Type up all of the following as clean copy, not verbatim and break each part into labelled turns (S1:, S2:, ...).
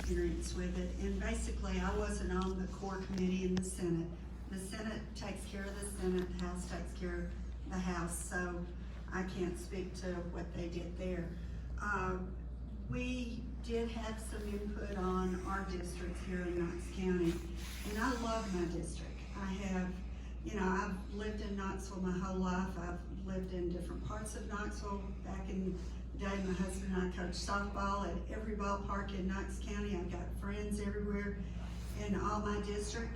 S1: experience with it, and basically I wasn't on the core committee in the Senate. The Senate takes care of the Senate, the House takes care of the House, so I can't speak to what they did there. We did have some input on our districts here in Knox County, and I love my district. I have, I've lived in Knoxville my whole life. I've lived in different parts of Knoxville. Back in the day, my husband and I coached softball at every ballpark in Knox County. I've got friends everywhere in all my district,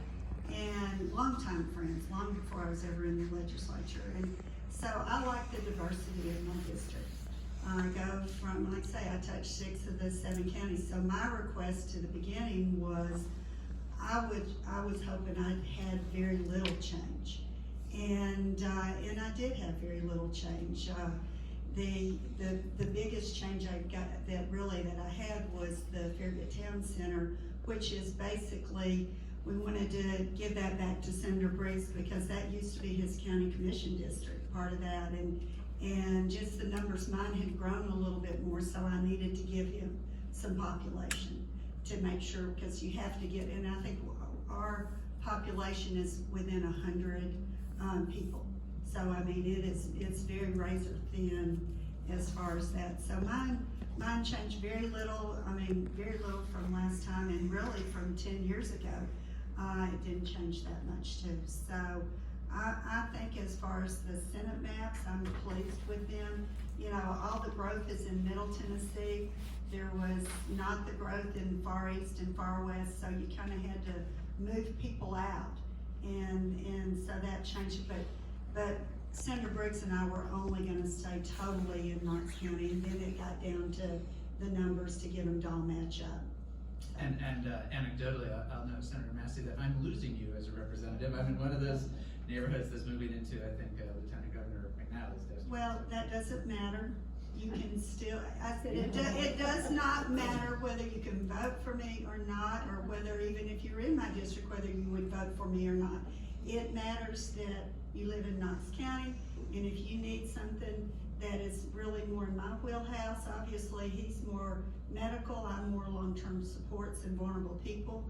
S1: and longtime friends, long before I was ever in the legislature. And so I like the diversity of my district. I go from, like I say, I touch 6 of the 7 counties. So my request to the beginning was, I was hoping I'd had very little change, and I did have very little change. The biggest change I got that I had was the Fairgate Town Center, which is basically, we wanted to give that back to Senator Briggs because that used to be his county commission district, part of that, and just the numbers, mine had grown a little bit more, so I needed to give him some population to make sure, because you have to get, and I think our population is within 100 people. So I mean, it's very razor thin as far as that. So mine changed very little. I mean, very little from last time, and really from 10 years ago, it didn't change that much too. So I think as far as the Senate maps, I'm pleased with them. All the growth is in Middle Tennessee. There was not the growth in Far East and Far West, so you kind of had to move people out, and so that changed it. But Senator Briggs and I were only going to stay totally in Knox County, and then it got down to the numbers to get them to all match up.
S2: And anecdotally, I'll know, Senator Massey, that I'm losing you as a representative. I'm in one of those neighborhoods that's moving into, I think, Lieutenant Governor McNally's district.
S1: Well, that doesn't matter. You can still, I said, it does not matter whether you can vote for me or not, or whether even if you're in my district, whether you would vote for me or not. It matters that you live in Knox County, and if you need something that is really more in my wheelhouse, obviously he's more medical, I'm more long-term supports and vulnerable people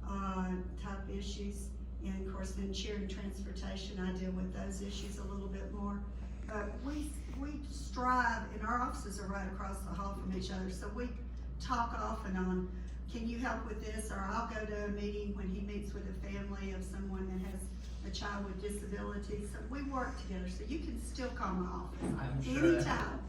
S1: type issues. And of course then sharing transportation, I deal with those issues a little bit more. But we strive, and our offices are right across the hall from each other, so we talk off and on, can you help with this? Or I'll go to a meeting when he meets with a family of someone that has a child with disabilities. So we work together, so you can still call my office
S2: I'm sure
S1: anytime.